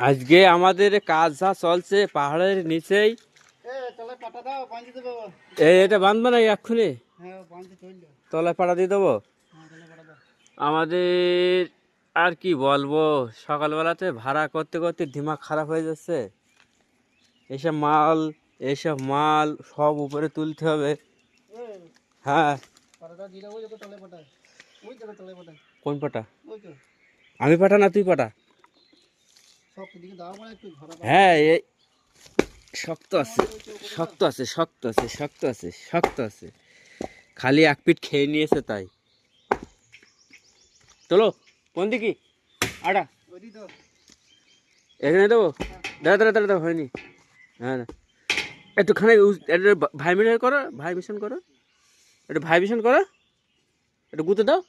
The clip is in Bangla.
আজকে আমাদের কাজ যা চলছে পাহাড়ের নিচেই। এটা বাঁধবে না এক্ষুনি, তলায় পাড়া দিয়ে দেবো। আমাদের আর কি বলবো, সকালবেলাতে ভাড়া করতে করতে দিমাগ খারাপ হয়ে যাচ্ছে। এইসব মাল সব উপরে তুলতে হবে। হ্যাঁ, কোন পাটা? আমি পাঠা না তুই পাঠা? হ্যাঁ, শক্ত আছে, শক্ত আছে, শক্ত আছে, শক্ত আছে, শক্ত আছে। খালি এক পিঠ খেয়ে নিয়েছে তাই। চলো কোন দিকে আটা এখানে দেবো। দাঁড়া দাঁড়া দাঁড়া দাঁড়া, হয়নি। হ্যাঁ, একটুখানি ভাইব্রেশন করো, ভাইব্রেশন করো, একটু ভাইব্রেশন করো, একটু গুঁতে দাও।